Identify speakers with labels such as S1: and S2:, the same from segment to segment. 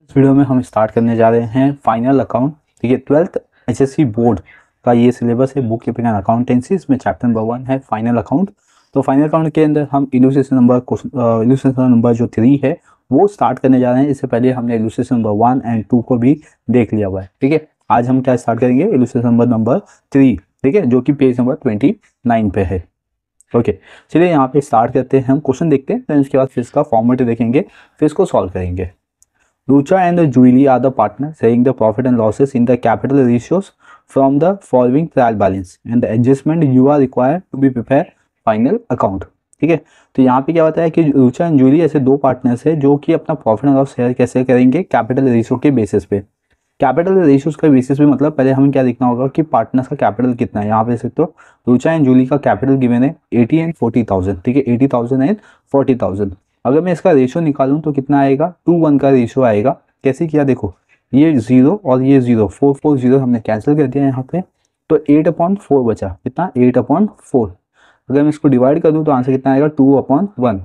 S1: इस वीडियो में हम स्टार्ट करने जा रहे हैं फाइनल अकाउंट। ठीक है, 12th एचएससी बोर्ड का ये सिलेबस है, बुक कीपिंग एंड अकाउंटेंसी। इसमें चैप्टर नंबर 1 है फाइनल अकाउंट। तो फाइनल अकाउंट के अंदर हम इलुस्ट्रेशन नंबर जो 3 है वो स्टार्ट करने जा रहे हैं। इससे पहले हमने इलुस्ट्रेशन नंबर 1 एंड 2 को भी देख लिया हुआ है। ठीक है, आज हम क्या स्टार्ट करेंगे, इलुस्ट्रेशन नंबर 3। ठीक है, जो कि पेज नंबर 29 पे है। ओके, चलिए यहाँ पे स्टार्ट करते हैं। हम क्वेश्चन देखते हैं, फिर उसके बाद फिर इसका फॉर्मेट देखेंगे, फिर इसको सॉल्व करेंगे। Rucha and Julie are the partners, sharing the profit and losses in the capital ratios from the following trial balance and the adjustment you are required to be prepare final account। ठीक है, तो यहाँ पे क्या बताया कि रूचा and Jully ऐसे दो पार्टनर्स है जो कि अपना प्रॉफिट एंड लॉस शेयर कैसे करेंगे, कैपिटल रेशियो के बेसिस पे। कैपिटल रेशियोज का बेसिस पे मतलब पहले हमें क्या देखना होगा कि पार्टनर्स का कैपिटल कितना है। यहाँ पे देख सकते हो रूचा एंड जूली का कैपिटल गिवन है 80 एंड 40,000। ठीक है, 80,000 एंड 40,000। अगर मैं इसका रेशियो निकालूं तो कितना आएगा, 2:1 का रेशियो आएगा। कैसे किया देखो, ये 0 और ये 0, 440 हमने कैंसिल कर दिया यहाँ पे, तो 8/4 बचा। कितना, 8/4। अगर मैं इसको डिवाइड कर दूं तो आंसर कितना आएगा, 2/1।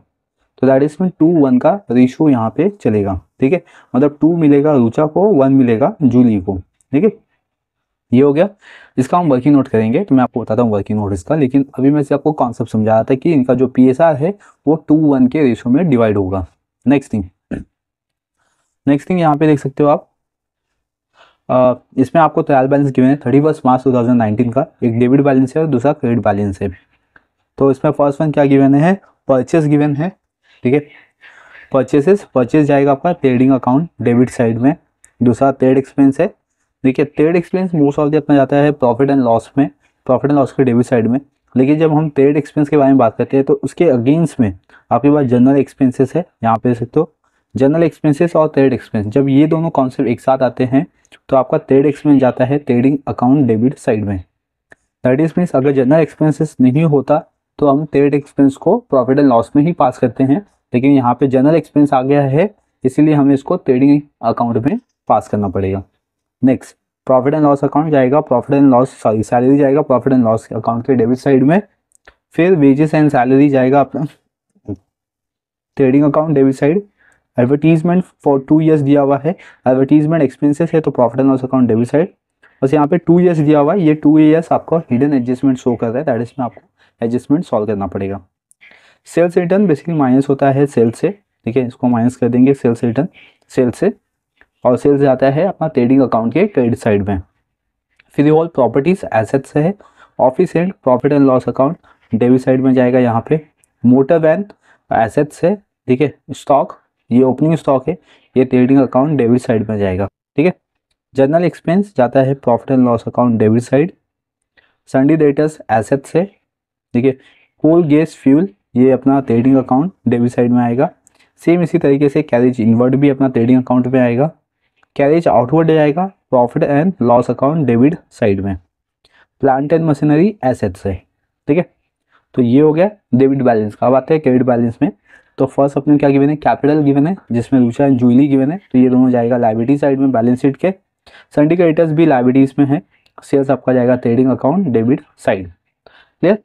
S1: तो दैट इज में 2:1 का रेशियो यहाँ पे चलेगा। ठीक है, मतलब 2 मिलेगा रुचा को, 1 मिलेगा जूली को। ठीक है, ये हो गया। इसका हम वर्किंग नोट करेंगे, तो मैं आपको बताता हूँ वर्किंग नोट इसका। लेकिन अभी मैं आपको कॉन्सेप्ट समझा रहा था कि इनका जो PSR है वो 2:1 के रेशियो में डिवाइड होगा। नेक्स्ट थिंग यहाँ पे देख सकते हो आप, इसमें आपको ट्रायल बैलेंस गिवन है 31 मार्च 2019 का। एक डेबिट बैलेंस है और दूसरा क्रेडिट बैलेंस है। तो इसमें फर्स्ट वन क्या गिवन है, परचेस गिवन है। ठीक है, परचेस जाएगा आपका ट्रेडिंग अकाउंट डेबिट साइड में। दूसरा ट्रेड एक्सपेंस है। देखिए, trade expense most of the अपना जाता है प्रॉफिट एंड लॉस में, प्रॉफिट एंड लॉस के डेबिट साइड में। लेकिन जब हम ट्रेड एक्सपेंस के बारे में बात करते हैं तो उसके अगेंस्ट में आपके पास जनरल एक्सपेंसेस है। यहाँ पे देख सकते हो जनरल एक्सपेंसेस और ट्रेड एक्सपेंस, जब ये दोनों कॉन्सेप्ट एक साथ आते हैं तो आपका ट्रेड एक्सपेंस जाता है ट्रेडिंग अकाउंट डेबिट साइड में। दैट इज मीन्स अगर जनरल एक्सपेंसेस नहीं होता तो हम ट्रेड एक्सपेंस को प्रॉफिट एंड लॉस में ही पास करते हैं। लेकिन यहाँ पे जनरल एक्सपेंस आ गया है, इसीलिए हमें इसको ट्रेडिंग अकाउंट में पास करना पड़ेगा। Next, profit and loss account जाएगा, profit and loss sorry salary जाएगा प्रॉफिट एंड लॉस अकाउंट के डेबिट साइड में। फिर वेजेस एंड सैलरी जाएगा अपना trading account debit side. Advertisement for 2 years दिया हुआ है, एडवर्टीजमेंट एक्सपेंसेस है तो profit and loss account debit side. बस यहाँ पे 2 ईयर्स दिया हुआ है, ये 2 ईयर्स आपको हिडन एडजस्टमेंट शो कर रहा है, दैट इज में आपको एडजस्टमेंट सॉल्व करना पड़ेगा। सेल्स रिटर्न बेसिकली माइनस होता है सेल्स से। ठीक है, इसको माइनस कर देंगे सेल्स रिटर्न सेल्स से, और सेल्स जाता है अपना ट्रेडिंग अकाउंट के क्रेडिट साइड में। फिर ऑल प्रॉपर्टीज एसेट्स है, office and profit and loss account debit side में जाएगा। यहाँ पे मोटर वैन एसेट्स है। ठीक है, स्टॉक ये ओपनिंग स्टॉक है, ये ट्रेडिंग अकाउंट डेबिट साइड में जाएगा। ठीक है, जनरल एक्सपेंस जाता है profit and loss account debit side. सन्डी debtors assets है। ठीक है, कोल गैस फ्यूल ये अपना ट्रेडिंग अकाउंट डेबिट साइड में आएगा। सेम इसी तरीके से कैरेज इनवर्ड भी अपना ट्रेडिंग अकाउंट में आएगा। कैरेज आउटवर्ड जाएगा profit and loss account debit side में। प्लांट एंड मशीनरी एसेट्स है। ठीक है, तो ये हो गया डेबिट बैलेंस का। अब आते हैं क्रेडिट बैलेंस में। तो फर्स्ट अपने क्या गिवन है, कैपिटल गिवन है जिसमें रूचा एंड जूली गिवन है, तो ये दोनों जाएगा लायबिलिटी साइड में बैलेंस शीट के। सन्डी क्रेडिटर्स भी लायबिलिटीज में है, सेल्स आपका जाएगा trading account debit side. Clear.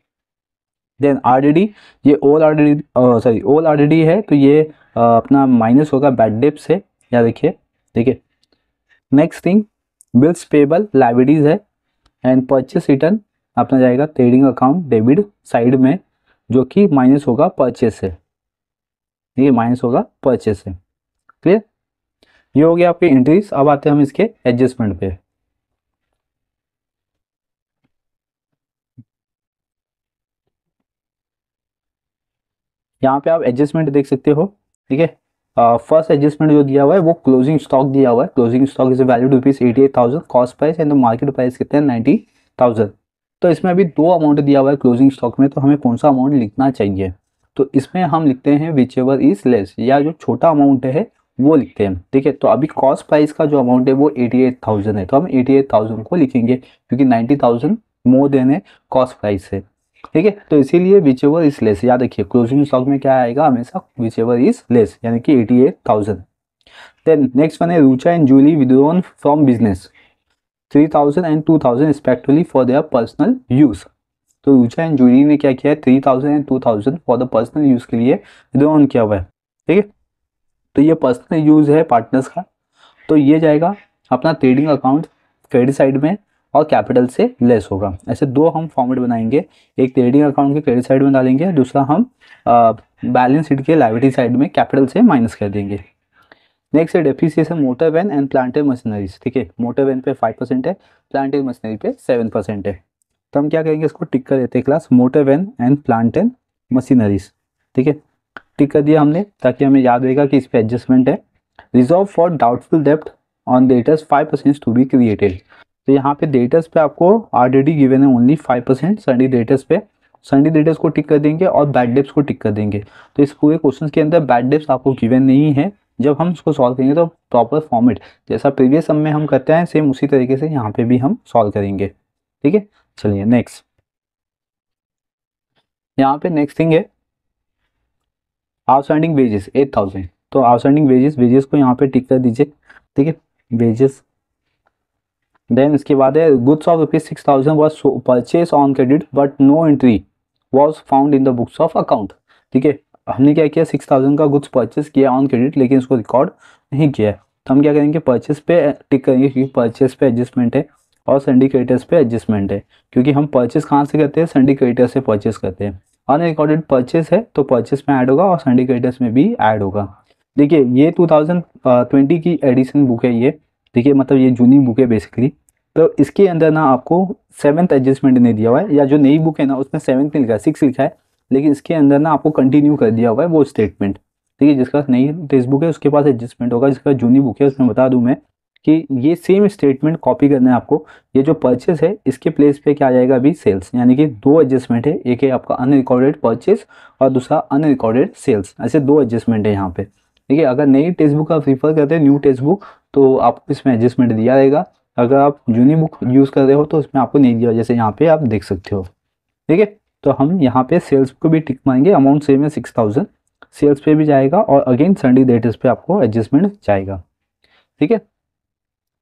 S1: Then RDD, ये ओल आरडीडी है, तो ये अपना माइनस होगा बैड डेट से, या देखिए। ठीक है, next thing bills payable liabilities है, एंड परचेस रिटर्न अपना जाएगा ट्रेडिंग अकाउंट डेबिट साइड में, जो कि माइनस होगा परचेस से। ये माइनस होगा परचेस से। क्लियर, ये हो गया आपके एंट्रीज। अब आते हैं हम इसके एडजस्टमेंट पे। यहाँ पे आप एडजस्टमेंट देख सकते हो। ठीक है, फर्स्ट एडजस्टमेंट जो दिया हुआ है वो क्लोजिंग स्टॉक दिया हुआ है। Closing stock is value ₹88,000, cost price and market price कितने हैं 90,000। तो इसमें अभी दो अमाउंट दिया हुआ है क्लोजिंग स्टॉक में, तो हमें कौन सा अमाउंट लिखना चाहिए। तो इसमें हम लिखते हैं विच एवर इज लेस, या जो छोटा अमाउंट है वो लिखते हैं। ठीक है, तो अभी कॉस्ट प्राइस का जो अमाउंट है वो 88,000 है, तो हम 88,000 को लिखेंगे क्योंकि 90,000 मोर देन है कॉस्ट प्राइस है। ठीक है, तो इसीलिए विच एवर इज लेस, याद रखिए क्लोजिंग स्टॉक में क्या आएगा हमेशा, विच एवर इज लेस, यानी कि 88,000। देन नेक्स्ट वन है Rucha and Julie withdrawn from business 3,000 and 2,000 respectively for their personal use. तो रूचा एंड जूली ने क्या किया है, 3,000 and 2,000 for the personal use के लिए विड्रॉन किया हुआ है। ठीक है, तो ये पर्सनल यूज है पार्टनर्स का, तो ये जाएगा अपना ट्रेडिंग अकाउंट क्रेडिट साइड में और कैपिटल से लेस होगा। ऐसे दो हम फॉर्मेट बनाएंगे, एक ट्रेडिंग अकाउंट के क्रेडिट साइड में डालेंगे, दूसरा हम बैलेंस शीट के लायबिलिटी साइड में कैपिटल से माइनस कर देंगे। नेक्स्ट है depreciation motor van and planted machineries. ठीक है, मोटर वैन पे 5% है, प्लांटेड मशीनरी पे 7% है। तो हम क्या करेंगे, इसको टिक कर देते हैं class motor van and planted machineries. ठीक है, टिक कर दिया हमने ताकि हमें याद रहेगा कि इस पे एडजस्टमेंट है। रिजर्व फॉर डाउटफुल डेप्ट on debtors 5% to be created. तो यहाँ पे डेटर्स पे आपको ऑलरेडी गिवन है ओनली 5%, सन्डी डेटर्स पे सन्डी डेटर्स को टिक कर देंगे और बैड डेप्स को टिक कर देंगे। तो इस पूरे क्वेश्चन के अंदर बैड डेप्स आपको गिवन नहीं है। जब हम इसको सॉल्व करेंगे तो प्रॉपर फॉर्मेट जैसा प्रीवियस सम में हम करते हैं सेम उसी तरीके से यहाँ पे भी हम सॉल्व करेंगे। ठीक है, चलिए नेक्स्ट। यहाँ पे नेक्स्ट थिंग है आउटस्टैंडिंग वेजेस 8000। तो आउटस्टैंडिंग वेजेस को यहाँ पे टिक कर दीजिए। ठीक है, वेजेस। देन इसके बाद है goods of ₹6000 was purchase on credit but no entry was found in the books of account. ठीक है, हमने क्या किया 6000 का गुड्स परचेज किया ऑन क्रेडिट लेकिन इसको रिकॉर्ड नहीं किया है। तो हम क्या करेंगे, परचेज पे टिक करेंगे क्योंकि परचेज पे एडजस्टमेंट है और सन्डी क्रेडिटर्स पे एडजस्टमेंट है, क्योंकि हम परचेज कहाँ से करते हैं, सन्डी क्रेडिटर्स से परचेज करते हैं। अनरिकॉर्डेड परचेज है तो परचेज में ऐड होगा और सन्डी क्रेडिटर्स में भी ऐड होगा। देखिए ये 2020 की एडिशन बुक है ये। देखिए मतलब ये जूनी बुक है बेसिकली। तो इसके अंदर ना आपको 7th एडजस्टमेंट नहीं दिया हुआ है, या जो नई बुक है ना उसमें 7th नहीं लिखा है, 6 लिखा है, लेकिन इसके अंदर ना आपको कंटिन्यू कर दिया हुआ है वो स्टेटमेंट। ठीक है, जिसका नई टेक्स्ट बुक है उसके पास एडजस्टमेंट होगा, जिसका जूनी बुक है उसमें बता दूं मैं कि ये सेम स्टेटमेंट कॉपी करना है आपको। ये जो परचेस है इसके प्लेस पे क्या आ जाएगा अभी सेल्स, यानी कि दो एडजस्टमेंट है, एक है आपका अनरिकॉर्डेड परचेस और दूसरा अनरिकॉर्डेड सेल्स। ऐसे दो एडजस्टमेंट है यहाँ पे। ठीक है, अगर नई टेक्स्ट बुक आप प्रीफर करते हैं न्यू टेक्स्ट बुक तो आपको इसमें एडजस्टमेंट दिया रहेगा। अगर आप जूनी बुक यूज़ कर रहे हो तो उसमें आपको नहीं दिया, जैसे यहाँ पे आप देख सकते हो। ठीक है, तो हम यहाँ पे सेल्स को भी टिक मारेंगे, अमाउंट सेम है 6000, सेल्स पे भी जाएगा और अगेन सन्डी डेटर्स पे आपको एडजस्टमेंट जाएगा। ठीक है,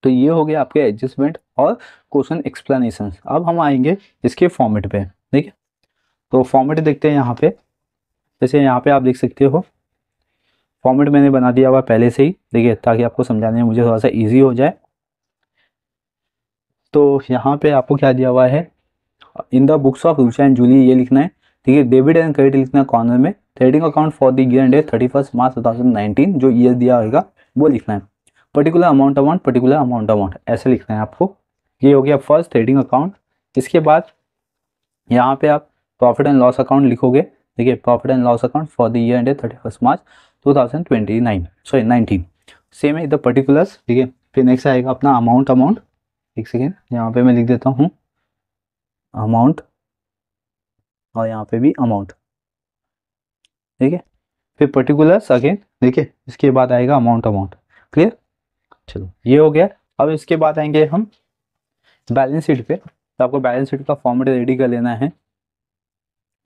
S1: तो ये हो गया आपके एडजस्टमेंट और क्वेश्चन एक्सप्लेनेशन। अब हम आएंगे इसके फॉर्मेट पे। ठीक है, तो फॉर्मेट देखते हैं यहाँ पे। जैसे यहाँ पे आप देख सकते हो फॉर्मेट मैंने बना दिया हुआ पहले से ही, देखिए ताकि आपको समझाने में मुझे थोड़ा सा ईजी हो जाए। तो यहाँ पे आपको क्या दिया हुआ है, in the books of Rucha and Julie ये लिखना है। ठीक है, डेबिट एंड क्रेडिट लिखना है कॉर्नर में। Trading account for the year and 31 March 2019 जो ईयर दिया होगा वो लिखना है। पर्टिकुलर अमाउंट ऐसे लिखना है आपको। ये हो गया फर्स्ट ट्रेडिंग अकाउंट। इसके बाद यहाँ पे आप प्रॉफिट एंड लॉस अकाउंट लिखोगे। देखिए profit and loss account for the year and 31 March 2019 same है इधर पर्टिकुलर्स। ठीक है, फिर नेक्स्ट आएगा अपना अमाउंट। एक सेकेंड, यहाँ पे मैं लिख देता हूँ अमाउंट और यहाँ पे भी अमाउंट। ठीक है, फिर पर्टिकुलर्स अगेन। देखिए इसके बाद आएगा अमाउंट। क्लियर, चलो ये हो गया। अब इसके बाद आएंगे हम बैलेंस शीट पे। तो आपको बैलेंस शीट का फॉर्मेट रेडी कर लेना है।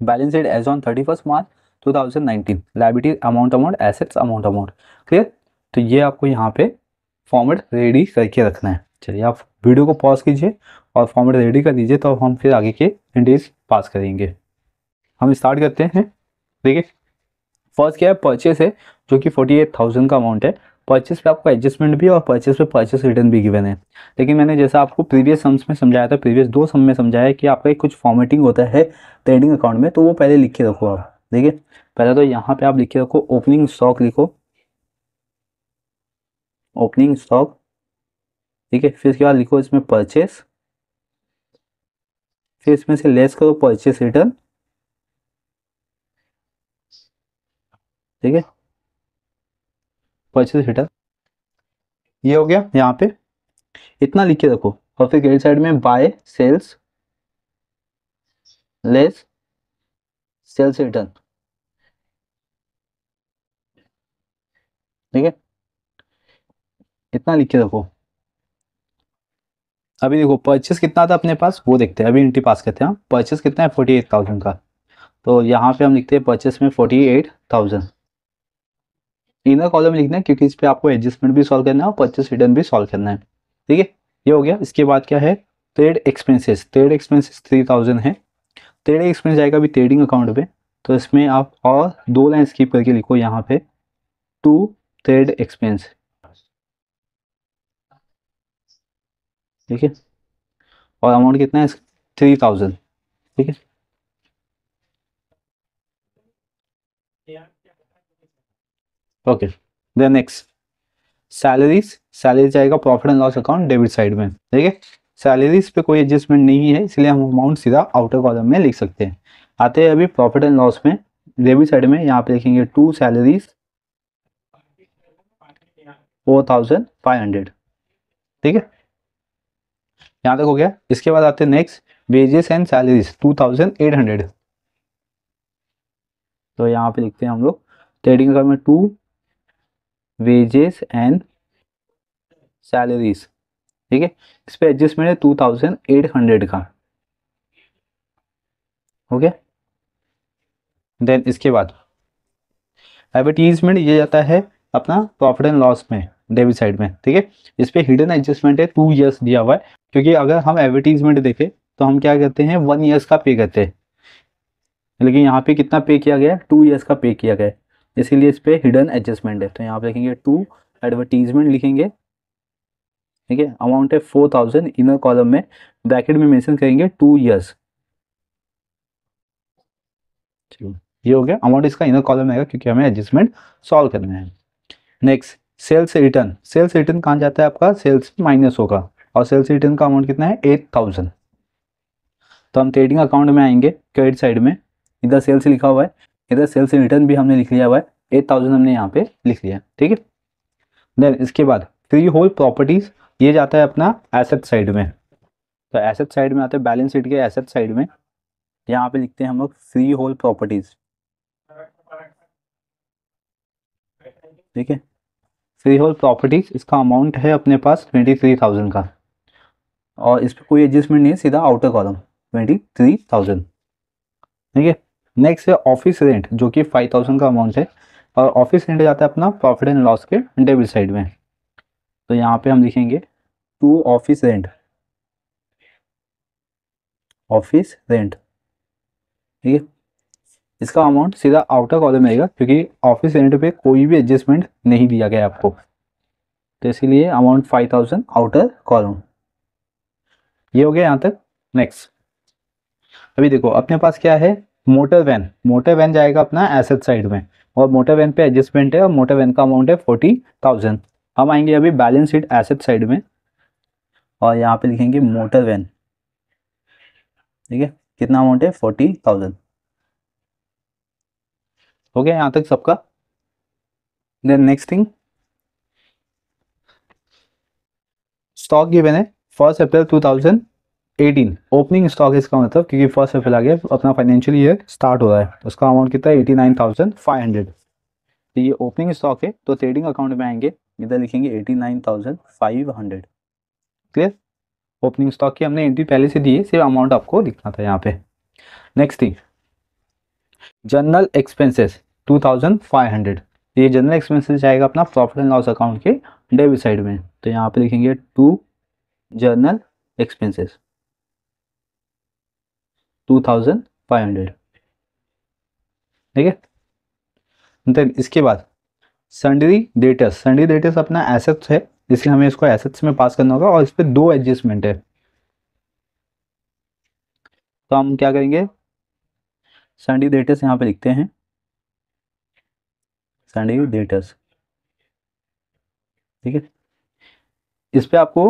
S1: Balance sheet as on 31 March 2019, liability amount, assets amount. Clear, तो ये आपको यहाँ पे फॉर्मेट रेडी करके रखना है। चलिए आप वीडियो को पॉज कीजिए और फॉर्मेट रेडी कर दीजिए, तो हम फिर आगे के इंडेक्स पास करेंगे। हम स्टार्ट करते हैं। देखिए फर्स्ट क्या है, परचेस है जो कि 48,000 का अमाउंट है। परचेस पे आपको एडजस्टमेंट भी और परचेस पे परचेस रिटर्न भी गिवन है। लेकिन मैंने जैसा आपको प्रीवियस सम्स में समझाया था, प्रीवियस 2 सम में समझाया कि आपका एक कुछ फॉर्मेटिंग होता है ट्रेडिंग अकाउंट में, तो वो पहले लिख के रखो आप। देखिए पहले तो यहाँ पे आप लिख के रखो ओपनिंग स्टॉक लिखो, ओपनिंग स्टॉक। ठीक है, फिर उसके बाद लिखो इसमें परचेस, फिर इसमें से लेस करो परचेस रिटर्न। ठीक है, परचेस रिटर्न ये हो गया। यहाँ पे इतना लिख के रखो और फिर क्रेडिट साइड में by sales less sales return. ठीक है, इतना लिख के रखो। अभी देखो परचेस कितना था अपने पास वो देखते हैं, अभी इंट्री पास करते हैं। परचेस कितना है 48,000 का, तो यहाँ पे हम लिखते हैं परचेस में 48,000। इनर कॉलम लिखना है क्योंकि इस पे आपको एडजस्टमेंट भी सॉल्व करना है और परचेस रिटर्न भी सॉल्व करना है। ठीक है, ये हो गया। इसके बाद क्या है, ट्रेड एक्सपेंसेस। ट्रेड एक्सपेंसेस 3000 है। ट्रेड एक्सपेंस जाएगा अभी ट्रेडिंग अकाउंट पे, तो इसमें आप और 2 लाइन स्किप करके लिखो यहाँ पे टू ट्रेड एक्सपेंस। ठीक है, और अमाउंट कितना है, 3000। ठीक है, okay. Then next, salaries. Salary जाएगा profit and loss account debit side में। ठीक है, सैलरीज पे कोई एडजस्टमेंट नहीं है, इसलिए हम अमाउंट सीधा आउटर कॉलम में लिख सकते हैं। आते हैं अभी प्रॉफिट एंड लॉस में, डेबिट साइड में यहाँ पे लिखेंगे टू सैलरीज 4500। ठीक है, यहाँ तक हो गया। इसके बाद आते हैं नेक्स्ट, वेजेस एंड सैलरीज 2800। तो यहाँ पे लिखते हैं हम लोग ट्रेडिंग अकाउंट में टू वेजेस एंड सैलरीज। ठीक है, इस पे एडजस्टमेंट है 2800 का। ओके, देन इसके बाद एडवर्टीजमेंट ये जाता है अपना प्रॉफिट एंड लॉस में डेबिट साइड में। ठीक है, इस पे हिडन एडजस्टमेंट है 2 years दिया हुआ है, क्योंकि अगर हम एडवर्टीजमेंट देखें तो हम क्या करते हैं 1 years का पे करते हैं, लेकिन यहाँ पे कितना पे किया गया है, 2 years का पे किया गया है, इसीलिए इस पे हिडन एडजस्टमेंट है। तो यहाँ पे लिखेंगे टू एडवर्टीजमेंट लिखेंगे। ठीक है, अमाउंट है 4000, इनर कॉलम में ब्रैकेट में मेंशन करेंगे 2 years। ये हो गया अमाउंट, इसका इनर कॉलम आएगा क्योंकि हमें एडजस्टमेंट सॉल्व करना है। Next, sales return. Sales return कहाँ जाता है आपका, सेल्स माइनस होगा, और सेल्स रिटर्न का अमाउंट कितना है 8000। तो हम ट्रेडिंग अकाउंट में आएंगे क्रेडिट साइड में, इधर सेल्स लिखा हुआ है, इधर सेल्स रिटर्न भी हमने लिख लिया हुआ है, 8000 हमने यहाँ पे लिख लिया। ठीक है, देन इसके बाद फ्री होल्ड प्रॉपर्टीज, ये जाता है अपना एसेट साइड में। तो एसेट साइड में आते हैं बैलेंस शीट के एसेट साइड में, यहाँ पे लिखते हैं हम लोग फ्री होल्ड प्रॉपर्टीज। ठीक है, फ्री होल्ड प्रॉपर्टीज, इसका अमाउंट है अपने पास 23000 का, और इस पर कोई एडजस्टमेंट नहीं है, सीधा आउटर कॉलम 23000। ठीक है, नेक्स्ट है ऑफिस रेंट, जो कि 5000 का अमाउंट है, और ऑफिस रेंट जाता है अपना प्रॉफिट एंड लॉस के डेबिट साइड में। तो यहाँ पे हम लिखेंगे to office rent, office rent. ठीक है, इसका अमाउंट सीधा आउटर कॉलम में आएगा, क्योंकि ऑफिस रेंट पे कोई भी एडजस्टमेंट नहीं दिया गया आपको, तो इसीलिए अमाउंट 5000 आउटर कॉलम। ये हो गया यहाँ तक। नेक्स्ट, अभी देखो अपने पास क्या है, मोटर वैन। मोटर वैन जाएगा अपना एसेट साइड में, और मोटर वैन पे एडजस्टमेंट है, और मोटर वैन का अमाउंट है 40000। हम आएंगे अभी बैलेंस शीट एसेट साइड में, और यहाँ पे लिखेंगे मोटर वैन। ठीक है, कितना अमाउंट है 40000। हो गया यहाँ तक सबका। Then next thing, stock given है 1 अप्रैल 2018। ओपनिंग स्टॉक है इसका मतलब, क्योंकि 1 अप्रैल आ गया, अपना फाइनेंशियल ईयर स्टार्ट हो रहा है, उसका अमाउंट कितना है 89500। तो ये ओपनिंग स्टॉक है, तो ट्रेडिंग अकाउंट में आएंगे, इधर लिखेंगे 89500। क्लियर, ओपनिंग स्टॉक की हमने एंट्री पहले से दी है, सिर्फ अमाउंट आपको लिखना था यहाँ पे। Next thing, general expenses 2500। ये जनरल एक्सपेंसेस जाएगा अपना प्रॉफिट एंड लॉस अकाउंट के डेबिट साइड में। तो यहाँ पे लिखेंगे टू जर्नल एक्सपेंसेस 2500। ठीक है, देन इसके बाद सन्ड्री डेटर्स। सन्ड्री डेटर्स अपना एसेट्स है, इसलिए हमें इसको एसेट्स में पास करना होगा, और इस पर दो एडजस्टमेंट है। तो हम क्या करेंगे, सन्ड्री डेटर्स यहाँ पे लिखते हैं, सन्ड्री डेटर्स। ठीक है, इस पे आपको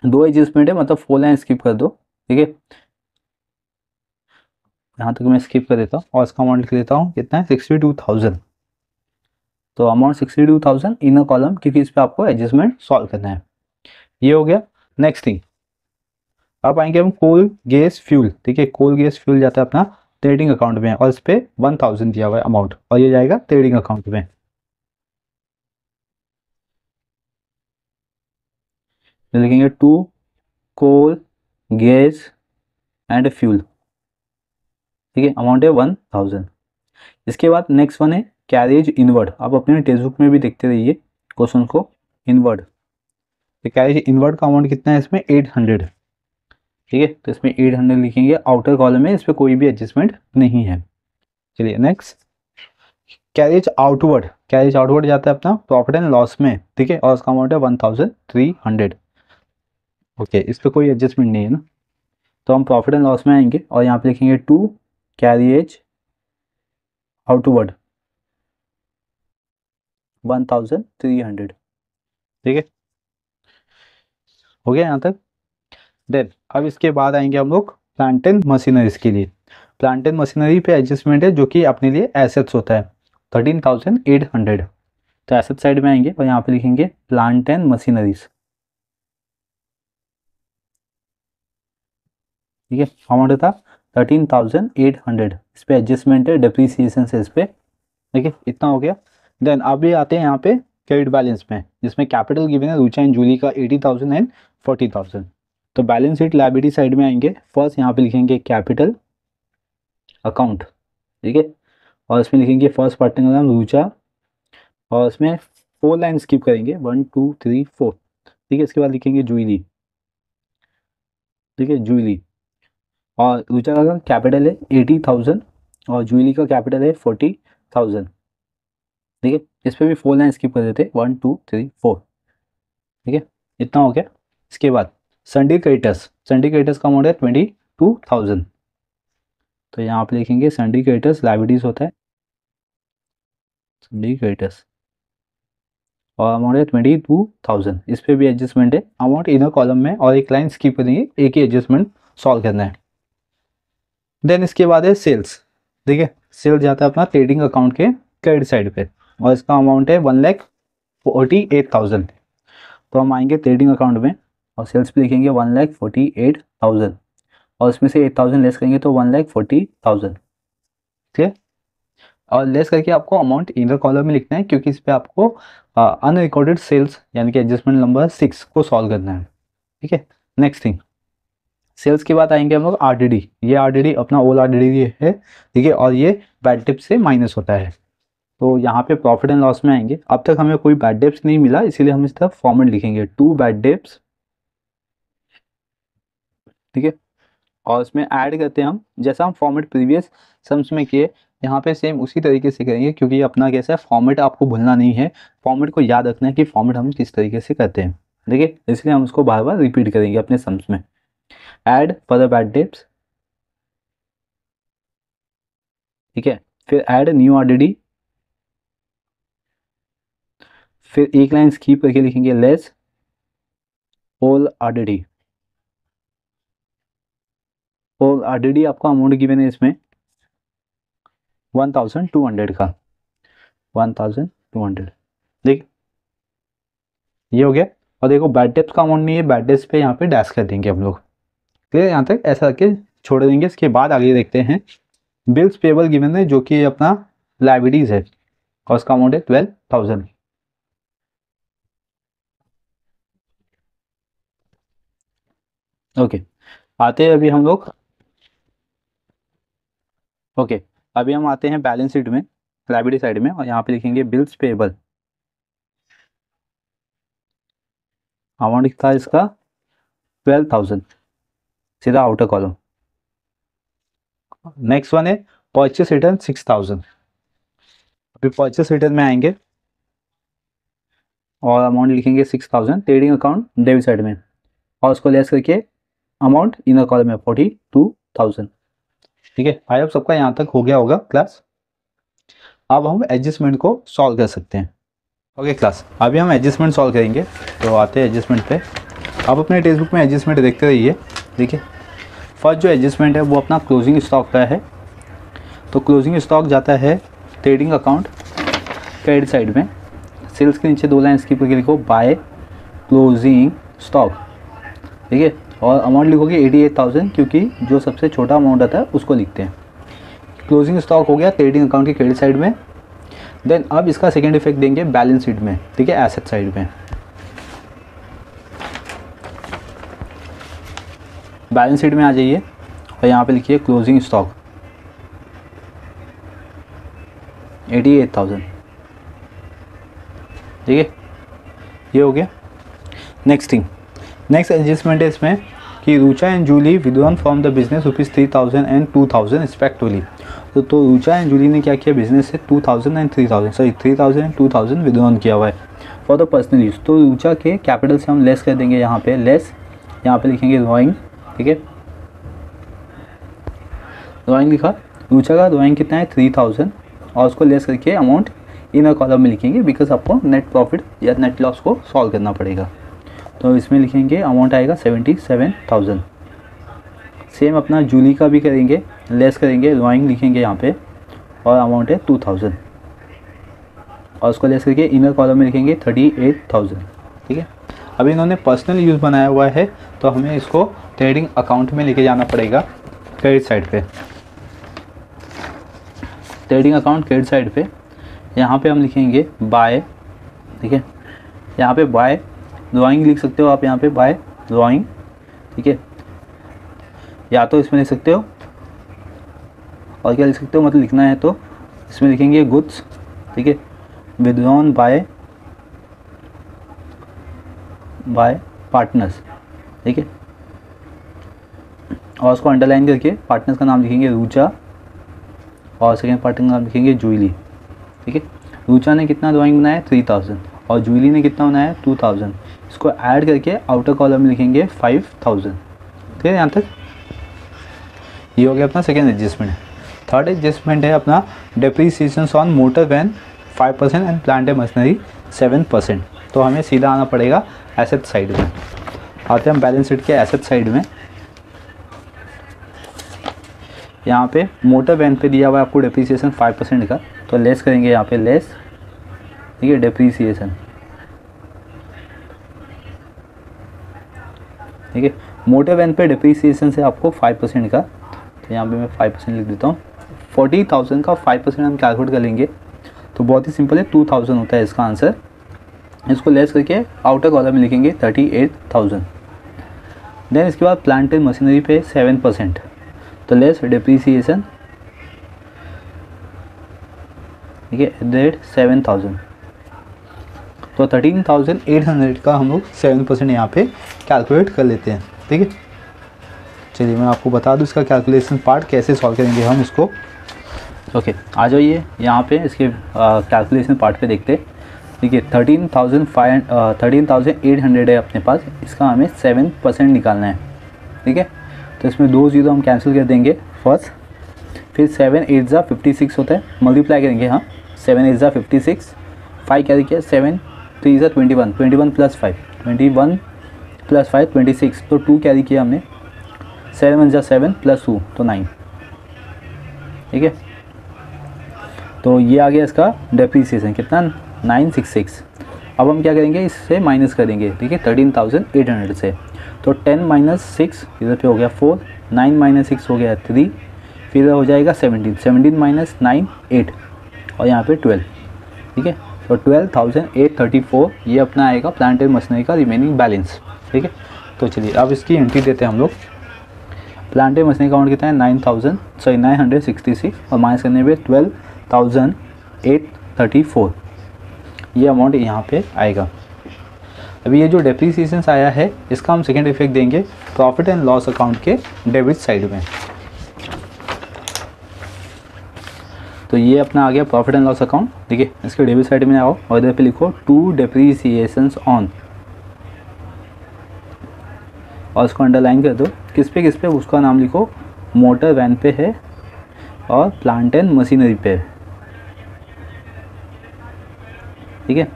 S1: दो एडजस्टमेंट है, मतलब 4 लाइन स्किप कर दो। ठीक है, यहाँ तक मैं स्किप कर देता हूँ, और इसका अमाउंट लिख देता हूँ, कितना है 62000। तो अमाउंट 62000 इन अ कॉलम, क्योंकि इस पर आपको एडजस्टमेंट सॉल्व करना है। ये हो गया। नेक्स्ट थिंग, अब आएंगे हम कोल गैस फ्यूल। ठीक है, कोल गैस फ्यूल जाता है अपना ट्रेडिंग अकाउंट में, और इस पर 1000 दिया हुआ है अमाउंट, और ये जाएगा ट्रेडिंग अकाउंट में। लिखेंगे to coal gas and fuel. ठीक है, अमाउंट है 1000। इसके बाद नेक्स्ट वन है कैरेज इनवर्ड। आप अपने टेक्स्ट बुक में भी देखते रहिए क्वेश्चन को, इनवर्ड। तो कैरेज इनवर्ड का अमाउंट कितना है इसमें 800। ठीक है, तो इसमें 800 लिखेंगे, आउटर कॉलम में इस पर कोई भी एडजस्टमेंट नहीं है। चलिए next, carriage outward. Carriage outward जाता है अपना प्रॉफिट एंड लॉस में। ठीक है, और उसका अमाउंट है 1300। ओके, इस पर कोई एडजस्टमेंट नहीं है ना, तो हम प्रॉफिट एंड लॉस में आएंगे और यहाँ पे लिखेंगे टू कैरिएज आउटवर्ड 1300। ठीक है, हो गया यहाँ तक। देन अब इसके बाद आएंगे हम लोग प्लांट एंड मशीनरीज के लिए। प्लांट एंड मशीनरी पे एडजस्टमेंट है जो कि अपने लिए एसेट्स होता है 13,800। तो एसेट साइड में आएंगे और यहाँ पे लिखेंगे प्लांट एंड मशीनरीज। ठीक है, अमाउंट था 13,800। इस पे एडजस्टमेंट है डिप्रीसिएशन से इस पे। ठीक है, इतना हो गया। देन अभी आते हैं यहाँ पे क्रेडिट बैलेंस में, जिसमें कैपिटल गिवन है रुचा एंड जूली का 80,000 एंड 40,000। तो बैलेंस शीट लायबिलिटी साइड में आएंगे, फर्स्ट यहाँ पे लिखेंगे कैपिटल अकाउंट। ठीक है, और इसमें लिखेंगे फर्स्ट पार्टनर का नाम रुचा, और इसमें 4 लाइन स्किप करेंगे 1 2 3 4। ठीक है, इसके बाद लिखेंगे जूली। ठीक है, जूली, और रुचा का कैपिटल है 80,000 और जूली का कैपिटल है 40,000। ठीक है, इस पर भी 4 लाइन स्किप कर देते 1 2 3 4। ठीक है, इतना हो गया। इसके बाद सिंडिकेटर्स, सिंडिकेटर्स का अमाउंट है 22,000। तो यहाँ पे लिखेंगे सिंडिकेटर्स लायबिलिटीज होता है सिंडिकेटर्स, और अमाउंट है 22,000। इस पे भी एडजस्टमेंट है, अमाउंट इनर कॉलम में, और एक लाइन स्किप करेंगे, एक ही एडजस्टमेंट सॉल्व करना है। देन इसके बाद है सेल्स। ठीक है, सेल्स जाता है अपना ट्रेडिंग अकाउंट के क्रेडिट साइड पे, और इसका अमाउंट है 1,48,000। तो हम आएंगे ट्रेडिंग अकाउंट में और सेल्स पे लिखेंगे 1,48,000, और इसमें से 8,000 लेस करेंगे तो 1,40,000। ठीक है, और लेस करके आपको अमाउंट इनर कॉलम में लिखना है, क्योंकि इस पर आपको अनरिकॉर्डेड सेल्स यानी कि एडजस्टमेंट नंबर 6 को सॉल्व करना है। ठीक है, नेक्स्ट थिंग, सेल्स के बाद आएंगे हम लोग आरडीडी। ये आरडीडी अपना ओल्ड आरडीडी है। ठीक है, और ये बैड डेप्ट से माइनस होता है। तो यहाँ पे प्रॉफिट एंड लॉस में आएंगे, अब तक हमें कोई बैड डेप्ट नहीं मिला, इसीलिए हम इस तरफ फॉर्मेट लिखेंगे 2 बैड डेप्ट। ठीक है, और इसमें ऐड करते हैं हम, जैसा हम फॉर्मेट प्रीवियस सम्स में किए, यहाँ पे सेम उसी तरीके से करेंगे, क्योंकि अपना कैसा है, फॉर्मेट आपको भूलना नहीं है, फॉर्मेट को याद रखना है कि फॉर्मेट हम किस तरीके से करते हैं। ठीक है, इसलिए हम उसको बार बार रिपीट करेंगे अपने सम्स में। ऐड फॉर द बैड डेप्ट। ठीक है, फिर ऐड न्यू आरडीडी, फिर एक लाइन स्कीप करके लिखेंगे less old RDD. Old RDD आपका अमाउंट गिवन है इसमें 1,200 का, 1,200। ठीक, ये हो गया। और देखो बैड डेप्ट का अमाउंट नहीं है, बैड डेप्ट पे यहाँ पे डैश कर देंगे हम लोग। क्लियर, यहाँ तक ऐसा करके छोड़ देंगे। इसके बाद आगे देखते हैं बिल्स पेबल गिवन है, जो कि अपना लायबिलिटीज है, और उसका अमाउंट है 12,000। ओके, आते हैं अभी हम लोग, ओके अभी हम आते हैं बैलेंस शीट में, लायबिलिटी साइड में, और यहाँ पे लिखेंगे बिल्स पेबल। अमाउंट था इसका 12,000, सीधा आउटर कॉलम। नेक्स्ट वन है परचेस रिटर्न 6,000। अभी परचेस रिटर्न में आएंगे और अमाउंट लिखेंगे 6,000 ट्रेडिंग अकाउंट डेबिट साइड में, और उसको लेस करके अमाउंट इनर कॉलम में 42,000। ठीक है, आई होप सबका यहाँ तक हो गया होगा क्लास। अब हम एडजस्टमेंट को सॉल्व कर सकते हैं। ओके क्लास, अभी हम एडजस्टमेंट सॉल्व करेंगे। तो आते हैं एडजस्टमेंट पे। आप अपने टेक्स्ट बुक में एडजस्टमेंट देखते रहिए। ठीक है, फर्स्ट जो एडजस्टमेंट है वो अपना क्लोजिंग स्टॉक का है। तो क्लोजिंग स्टॉक जाता है ट्रेडिंग अकाउंट क्रेडिट साइड में, सेल्स के नीचे 2 लाइन स्किप करके लिखो बाय क्लोजिंग स्टॉक। ठीक है, और अमाउंट लिखोगे 88,000, क्योंकि जो सबसे छोटा अमाउंट आता है उसको लिखते हैं। क्लोजिंग स्टॉक हो गया ट्रेडिंग अकाउंट के क्रेडिट साइड में। देन अब इसका सेकेंड इफेक्ट देंगे बैलेंस शीट में। ठीक है, एसेट साइड में, बैलेंस शीट में आ जाइए और यहाँ पे लिखिए क्लोजिंग स्टॉक 88,000। ठीक है, ये हो गया। नेक्स्ट थिंग, नेक्स्ट एडजस्टमेंट है इसमें कि Rucha and Julie withdrawn from the business ₹3,000 and 2,000 respectively. तो रुचा एंड जूली ने क्या किया, बिजनेस से 2,000 एंड 3,000, सॉरी 3,000 एंड 2,000 विदड्रॉन किया हुआ है फॉर द पर्सनल यूज। तो रुचा के कैपिटल से हम लेस कर देंगे यहाँ पे लेस यहाँ पे लिखेंगे ड्राइंग, ठीक है, ड्राइंग लिखा, ऊंचा का ड्राइंग कितना है 3000 और उसको लेस करके अमाउंट इनर कॉलम में लिखेंगे बिकॉज आपको नेट प्रॉफिट या नेट लॉस को सॉल्व करना पड़ेगा। तो इसमें लिखेंगे अमाउंट आएगा 77,000। सेम अपना जूली का भी करेंगे, लेस करेंगे, ड्राइंग लिखेंगे यहाँ पे और अमाउंट है 2000 और उसको लेस करके इनर कॉलम में लिखेंगे 38,000, ठीक है। अभी इन्होंने पर्सनल यूज़ बनाया हुआ है तो हमें इसको ट्रेडिंग अकाउंट में लेके जाना पड़ेगा क्रेडिट साइड पे। ट्रेडिंग अकाउंट क्रेडिट साइड पे यहाँ पे हम लिखेंगे बाय, ठीक है, यहाँ पे बाय ड्राइंग लिख सकते हो आप, यहाँ पे बाय ड्राइंग, ठीक है, या तो इसमें लिख सकते हो और क्या लिख सकते हो, मतलब लिखना है तो इसमें लिखेंगे गुड्स, ठीक है, विड्रॉन बाय पार्टनर्स, ठीक है, और उसको अंडरलाइन करके पार्टनर्स का नाम लिखेंगे रूचा और सेकेंड पार्टनर का नाम लिखेंगे जूली, ठीक है। रूचा ने कितना ड्राइंग बनाया 3000 और जूली ने कितना बनाया 2000, इसको ऐड करके आउटर कॉलम में लिखेंगे 5000, ठीक है। यहाँ तक ये हो गया अपना सेकेंड एडजस्टमेंट। थर्ड एडजस्टमेंट है अपना depreciation on motor van 5% and plant and machinery 7%। तो हमें सीधा आना पड़ेगा एसेट साइड में। आते हैं हम बैलेंस शीट के एसेट साइड में। यहाँ पे मोटर वैन पे दिया हुआ है आपको डेप्रीसिएशन 5% का, तो लेस करेंगे यहाँ पे लेस, ठीक है, डेप्रीसिएशन, ठीक है। मोटर वैन पे डेप्रीसिएशन से आपको 5% का, तो यहाँ पे मैं 5% लिख देता हूँ। 40,000 का 5% हम कैलकुलेट कर लेंगे तो बहुत ही सिंपल है, 2000 होता है इसका आंसर। इसको लेस करके आउटर कॉलम में लिखेंगे 38,000। देन इसके बाद प्लांट एंड मशीनरी पे 7%, तो लेस डेप्रीसिएशन, ठीक है, एट 7,000, तो 13,800 का हम लोग 7% यहाँ पे कैलकुलेट कर लेते हैं, ठीक है। चलिए मैं आपको बता दूँ इसका कैलकुलेशन पार्ट कैसे सॉल्व करेंगे हम इसको। ओके, आ जाइए यहाँ पे इसके कैलकुलेशन पार्ट पे देखते हैं, ठीक है। 13,800 है अपने पास, इसका हमें 7% निकालना है, ठीक है। तो इसमें 2 0 हम कैंसिल कर देंगे फर्स्ट, फिर 7 8 जा 56 होता है, मल्टीप्लाई करेंगे, हाँ 7 8 जा 56, 5 कैरी किया, 7 3 जा 21, 21 प्लस 5, 21 प्लस 5 26, तो 2 कैरी किया हमने, 7 1 जा 7 प्लस 2 तो 9, ठीक है। तो ये आ गया इसका डेप्रीसिएशन कितना 966। अब हम क्या करेंगे, इससे माइनस करेंगे, ठीक है, 13,800 से, तो 10 माइनस 6 इधर पे हो गया 4, 9 माइनस 6 हो गया 3, फिर इधर हो जाएगा 17, 17 माइनस 9 8 और यहाँ पे 12, ठीक है। तो 12,834 ये अपना आएगा प्लांट एंड मशीनरी का रिमेनिंग बैलेंस, ठीक है। तो चलिए अब इसकी एंट्री देते हैं हम लोग। प्लांट एंड मशीनरी का अमाउंट कितना है 966 और माइनस करने पे 12,834 ये अमाउंट यहाँ पे आएगा। अभी ये जो डेप्रीसिएशन आया है इसका हम सेकेंड इफेक्ट देंगे प्रॉफिट एंड लॉस अकाउंट के डेबिट साइड में। तो ये अपना आ गया प्रॉफिट एंड लॉस अकाउंट, ठीक है। इसके डेबिट साइड में आओ और इधर पे लिखो 2 डेप्रीसिएशंस ऑन और उसको अंडरलाइन कर दो। किस पे उसका नाम लिखो, मोटर वैन पे है और प्लांट एंड मशीनरी पे, ठीक है।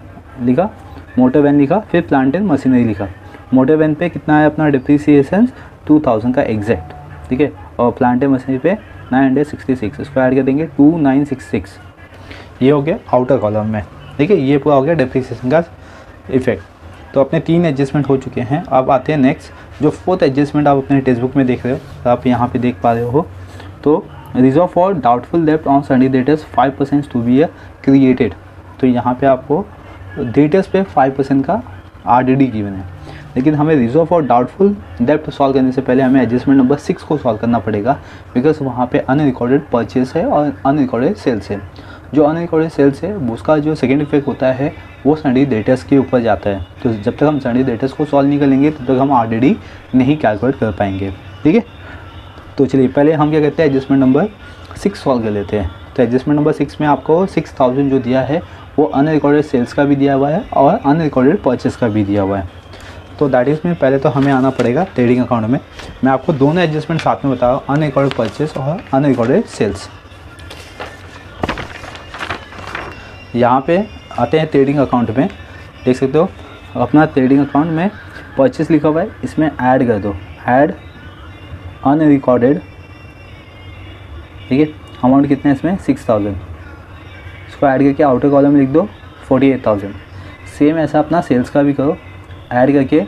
S1: लिखा मोटर वैन लिखा, फिर प्लांट एंड मशीनरी लिखा। मोटर वैन पे कितना है अपना डेप्रीसिएशन 2000 का एग्जैक्ट, ठीक है, और प्लांट एंड मशीनरी पे 966, इसको ऐड कर देंगे 2966। ये हो गया आउटर कॉलम में, ठीक है। ये पूरा हो गया डेप्रीसिएशन का इफेक्ट। तो अपने 3 एडजस्टमेंट हो चुके हैं। अब आते हैं नेक्स्ट, जो 4th एडजस्टमेंट आप अपने टेक्स्ट बुक में देख रहे हो, तो आप यहाँ पे देख पा रहे हो। तो रिजर्व फॉर डाउटफुल डेब्ट on sundry debtors 5% to be created. तो यहाँ पे आपको डेटर्स पे 5% का आरडीडी गिवन है, लेकिन हमें रिजर्व फॉर डाउटफुल डेब्ट सॉल्व करने से पहले हमें एडजस्टमेंट नंबर 6 को सॉल्व करना पड़ेगा, बिकॉज वहाँ पे अनरिकॉर्डेड परचेस है और अनरिकॉर्डेड सेल्स है। जो अनरिकॉर्डेड सेल्स है उसका जो सेकेंड इफेक्ट होता है वो सन्डे डेटर्स के ऊपर जाता है। तो जब तक हम सन्डे डेटर्स को सॉल्व नहीं कर लेंगे तब तक हम आरडीडी नहीं कैलकुलेट कर पाएंगे, ठीक है। तो चलिए पहले हम क्या करते हैं, एडजस्टमेंट नंबर 6 सॉल्व कर लेते हैं। तो एडजस्टमेंट नंबर 6 में आपको 6000 जो दिया है वो अनरिकॉर्डेड सेल्स का भी दिया हुआ है और अनरिकॉर्डेड परचेस का भी दिया हुआ है। तो दैट इज़ में पहले तो हमें आना पड़ेगा ट्रेडिंग अकाउंट में। मैं आपको दोनों एडजस्टमेंट साथ में बता रहा हूँ, अनरिकॉर्डेड परचेस और अनरिकॉर्डेड सेल्स। यहाँ पे आते हैं ट्रेडिंग अकाउंट में, देख सकते हो अपना ट्रेडिंग अकाउंट में परचेस लिखा हुआ है, इसमें ऐड कर दो, ऐड अनरिकॉर्डेड, ठीक है। अमाउंट कितना है इसमें 6000, इसको ऐड करके आउटर कॉलम में लिख दो 48,000। सेम ऐसा अपना सेल्स का भी करो, ऐड करके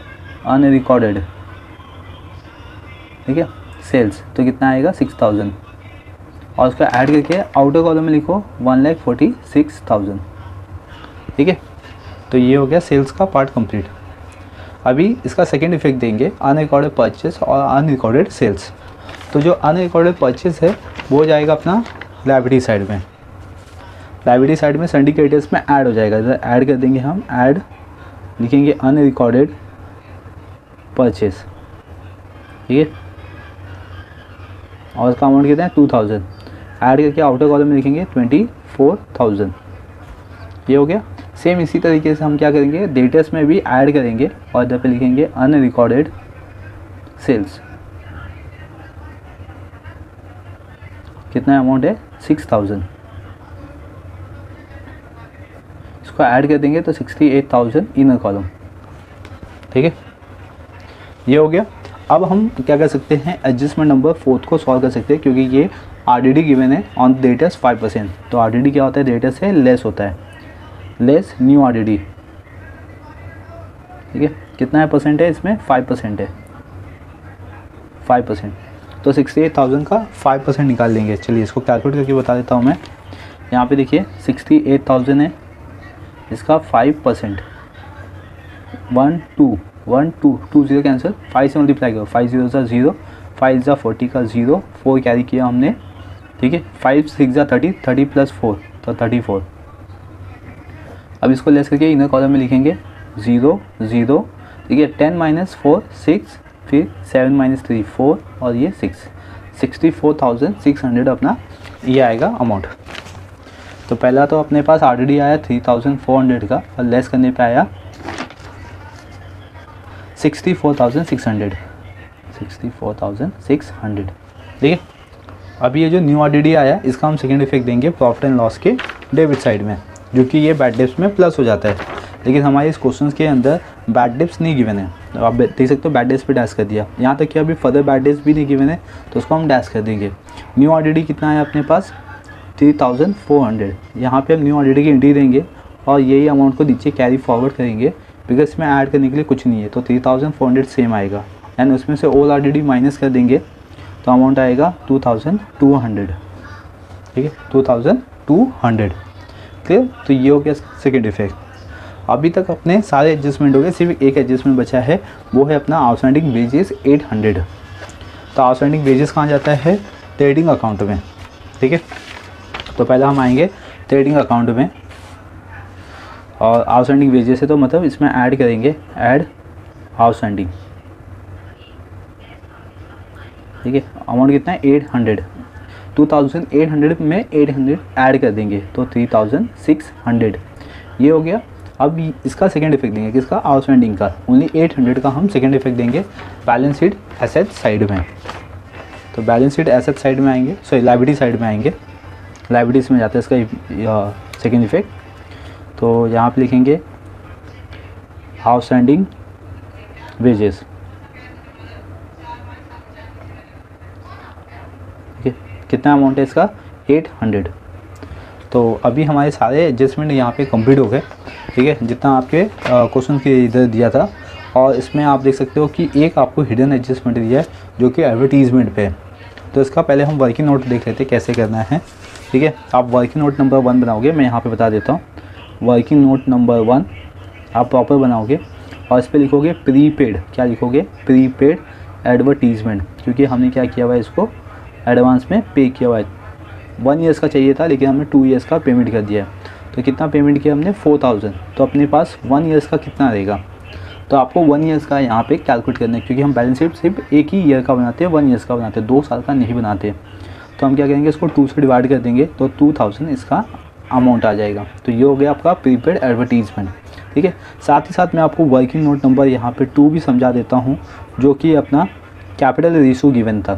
S1: अनरिकॉर्डेड, ठीक है, सेल्स, तो कितना आएगा 6000, और उसको ऐड करके आउटर कॉलम में लिखो 1,46,000, ठीक है। तो ये हो गया सेल्स का पार्ट कंप्लीट। अभी इसका सेकेंड इफेक्ट देंगे अनरिकॉर्डेड परचेस और अनरिकॉर्डेड सेल्स। तो जो अनरिकॉर्डेड परचेस है वो जाएगा अपना लायबिलिटी साइड में, लायबिलिटी साइड में सन्डी क्रेडिटर्स में ऐड हो जाएगा। इधर ऐड कर देंगे हम, ऐड लिखेंगे अनरिकॉर्डेड परचेस, ठीक है, और उसका अमाउंट कितना है 2000, ऐड करके आउटर कॉलम में लिखेंगे 24,000। ये हो गया। सेम इसी तरीके से हम क्या करेंगे, डेटर्स में भी ऐड करेंगे और इधर पे लिखेंगे अनरिकॉर्डेड सेल्स। कितना अमाउंट है 6000, इसको ऐड कर देंगे तो 68,000 इनर कॉलम, ठीक है। ये हो गया। अब हम क्या कर सकते हैं, एडजस्टमेंट नंबर 4 को सॉल्व कर सकते हैं, क्योंकि ये आरडीडी गिवन है ऑन डेटर्स 5%। तो आरडीडी क्या होता है, डेटर्स से लेस होता है, लेस न्यू आरडीडी, ठीक है। कितना है परसेंट है इसमें 5% है, 5%। तो 68,000 का 5% निकाल लेंगे। चलिए इसको कैलकुलेट करके बता देता हूँ मैं। यहाँ पे देखिए 68,000 है, इसका 5%, 1 2 0 कैंसिल, 5 से मल्टीप्लाई करो, 5 0 सा 0, 5 ज़ा 40 का 0, 4 कैरी किया हमने, ठीक है। 5 6 ज़ा 30, 30 प्लस 4 तो 34। अब इसको लेस करके इनर कॉलम में लिखेंगे 0 0, ठीक है। 10 माइनस 4 6, फिर 7 माइनस 3 4, और ये 6, 64,600 अपना ये आएगा अमाउंट। तो पहला तो अपने पास आरडीडी आया 3,400 का, और लेस करने पे आया 64,600, 64,600, ठीक है। अभी ये जो न्यू आरडीडी आया इसका हम सेकेंड इफेक्ट देंगे प्रॉफिट एंड लॉस के डेबिट साइड में, जो कि ये बैड डेब्ट्स में प्लस हो जाता है। लेकिन हमारे इस क्वेश्चन के अंदर बैड डेब्ट्स नहीं गिवन है, तो आप देख सकते हो बैड डेब्ट्स पे डैश कर दिया। यहाँ तक कि अभी फर्दर बैड डेब्ट्स भी नहीं गिवन है, तो उसको हम डैश कर देंगे। न्यू आरडीडी कितना है अपने पास 3,400, यहाँ पे हम न्यू आरडीडी की एंट्री देंगे और यही अमाउंट को नीचे कैरी फॉरवर्ड करेंगे, बिकॉज इसमें ऐड करने के लिए कुछ नहीं है। तो 3,400 सेम आएगा, एंड उसमें से ओल्ड आरडीडी माइनस कर देंगे तो अमाउंट आएगा 2,200, ठीक है, 2,200, क्लियर। तो ये हो गया सेकेंड इफेक्ट। अभी तक अपने सारे एडजस्टमेंट हो गए, सिर्फ एक एडजस्टमेंट बचा है, वो है अपना आउटस्टैंडिंग वेजेस 800। तो आउटस्टैंडिंग वेजेस कहाँ जाता है, ट्रेडिंग अकाउंट में, ठीक है। तो पहले हम आएंगे ट्रेडिंग अकाउंट में, और आउटस्टैंडिंग वेजेस है तो मतलब इसमें ऐड करेंगे, ऐड आउटस्टैंडिंग, ठीक है। अमाउंट कितना है 800, 2,800 में 800 ऐड कर देंगे तो 3,600, ये हो गया। अब इसका सेकेंड इफेक्ट देंगे, किसका, आउटस्टैंडिंग का, ओनली 800 का हम सेकेंड इफेक्ट देंगे बैलेंस शीट एसेट साइड में। तो बैलेंस शीट एसेट साइड में आएंगे, सॉरी लायबिलिटी साइड में आएंगे, लायबिलिटीज में जाता है इसका सेकेंड इफेक्ट। तो यहाँ पे लिखेंगे आउटस्टैंडिंग वेजेस, ठीक है। कितना अमाउंट है इसका 800। तो अभी हमारे सारे एडजस्टमेंट यहाँ पे कंप्लीट हो गए, ठीक है, जितना आपके क्वेश्चन के इधर दिया था। और इसमें आप देख सकते हो कि एक आपको हिडन एडजस्टमेंट दिया है जो कि एडवर्टीजमेंट पे है। तो इसका पहले हम वर्किंग नोट देख लेते हैं कैसे करना है, ठीक है। आप वर्किंग नोट नंबर 1 बनाओगे, मैं यहाँ पे बता देता हूँ। वर्किंग नोट नंबर 1 आप प्रॉपर बनाओगे और इस पर लिखोगे प्रीपेड, क्या लिखोगे, प्रीपेड एडवर्टीजमेंट, क्योंकि हमने क्या किया हुआ है, इसको एडवांस में पे किया हुआ है। 1 ईयर्स का चाहिए था लेकिन हमने 2 ईयर्स का पेमेंट कर दिया है। तो कितना पेमेंट किया हमने 4,000, तो अपने पास 1 ईयर्स का कितना रहेगा। तो आपको 1 ईयर्स का यहाँ पे कैलकुलेट करना है, क्योंकि हम बैलेंस शीट सिर्फ एक ही ईयर का बनाते हैं, 1 ईयर्स का बनाते हैं, 2 साल का नहीं बनाते। तो हम क्या करेंगे, इसको 2 से डिवाइड कर देंगे तो 2,000 इसका अमाउंट आ जाएगा। तो ये हो गया आपका प्रीपेड एडवर्टीजमेंट। ठीक है। साथ ही साथ मैं आपको वर्किंग नोट नंबर यहाँ पे 2 भी समझा देता हूँ, जो कि अपना कैपिटल रेशियो गिवन था,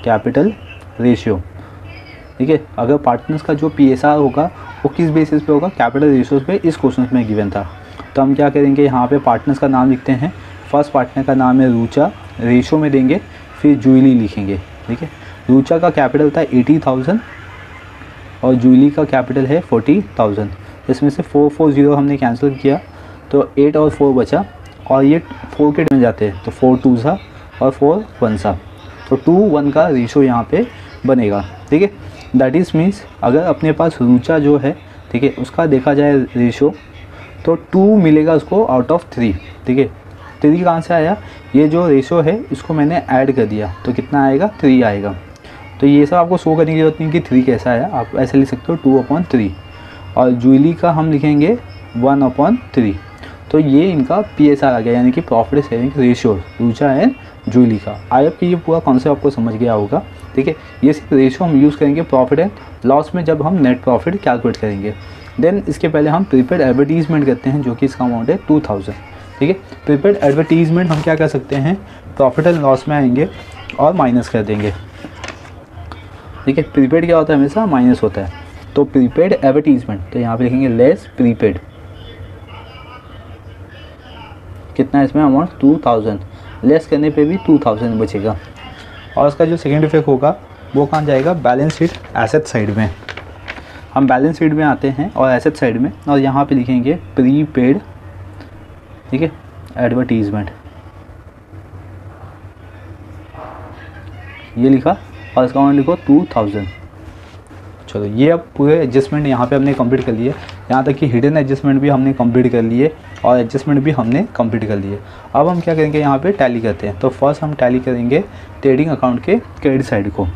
S1: कैपिटल रेशियो। ठीक है, अगर पार्टनर्स का जो PSR होगा वो किस बेसिस पे होगा, कैपिटल रेशियोज पे इस क्वेश्चन में गिवन था। तो हम क्या करेंगे, यहाँ पे पार्टनर्स का नाम लिखते हैं। फर्स्ट पार्टनर का नाम है रूचा, रेशियो में देंगे, फिर जूली लिखेंगे। ठीक है, रूचा का कैपिटल था 80,000 और जूली का कैपिटल है 40,000। इसमें से 440 हमने कैंसिल किया तो 8 और 4 बचा, और ये 4 के में जाते हैं तो 4 2 सा और 4 1 सा, तो 2 1 का रेशो यहाँ पे बनेगा। ठीक है, दैट इज़ मीन्स अगर अपने पास रूचा जो है, ठीक है, उसका देखा जाए रेशो तो 2 मिलेगा उसको आउट ऑफ 3। ठीक है, 3 कहाँ से आया, ये जो रेशो है इसको मैंने ऐड कर दिया तो कितना आएगा, 3 आएगा। तो ये सब आपको शो करने की जरूरत नहीं कि 3 कैसा आया, आप ऐसे लिख सकते हो 2/3। और जूली का हम लिखेंगे 1/3। तो ये इनका PSR आ गया, यानी कि profit sharing ratio, Rucha and Julie का। आई होप कि ये पूरा कॉन्सेप्ट आपको समझ गया होगा। ठीक है, ये सिर्फ रेशियो हम यूज़ करेंगे प्रॉफिट एंड लॉस में जब हम नेट प्रॉफिट कैलकुलेट करेंगे। देन इसके पहले हम प्रीपेड एडवर्टीजमेंट करते हैं, जो कि इसका अमाउंट है 2000। ठीक है, प्रीपेड एडवर्टीजमेंट हम क्या कर सकते हैं, प्रॉफिट एंड लॉस में आएंगे और माइनस कर देंगे। ठीक है, प्रीपेड क्या होता है, हमेशा माइनस होता है। तो प्रीपेड एडवर्टीजमेंट, तो यहाँ पे लिखेंगे लेस प्रीपेड, कितना है इसमें अमाउंट 2000, लेस करने पे भी 2000 बचेगा। और इसका जो सेकेंड इफेक्ट होगा वो कहाँ जाएगा, बैलेंस शीट एसेट साइड में। हम बैलेंस शीट में आते हैं और एसेट साइड में, और यहाँ पे लिखेंगे प्रीपेड, ठीक है, एडवर्टीजमेंट, ये लिखा और इसका अमाउंट लिखो 2000। चलो, ये अब पूरे एडजस्टमेंट यहाँ पे हमने कंप्लीट कर लिए, यहाँ तक कि हिडन एडजस्टमेंट भी हमने कंप्लीट कर लिए और एडजस्टमेंट भी हमने कंप्लीट कर लिए। अब हम क्या करेंगे, यहाँ पे टैली करते हैं। तो फर्स्ट हम टैली करेंगे ट्रेडिंग अकाउंट के क्रेडिट साइड को।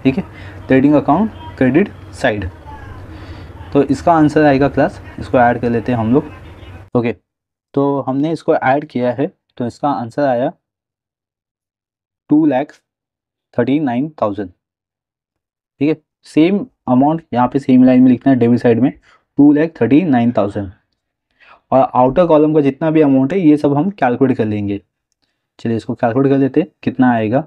S1: ठीक है, ट्रेडिंग अकाउंट क्रेडिट साइड, तो इसका आंसर आएगा क्लास, इसको ऐड कर लेते हैं हम लोग। ओके, तो हमने इसको ऐड किया है, तो इसका आंसर आया 2,39,000। ठीक है, सेम अमाउंट यहाँ पे सेम लाइन में लिखना है, डेबिट साइड में 2,39,000, और आउटर कॉलम का जितना भी अमाउंट है ये सब हम कैलकुलेट कर लेंगे। चलिए इसको कैलकुलेट कर लेते हैं, कितना आएगा।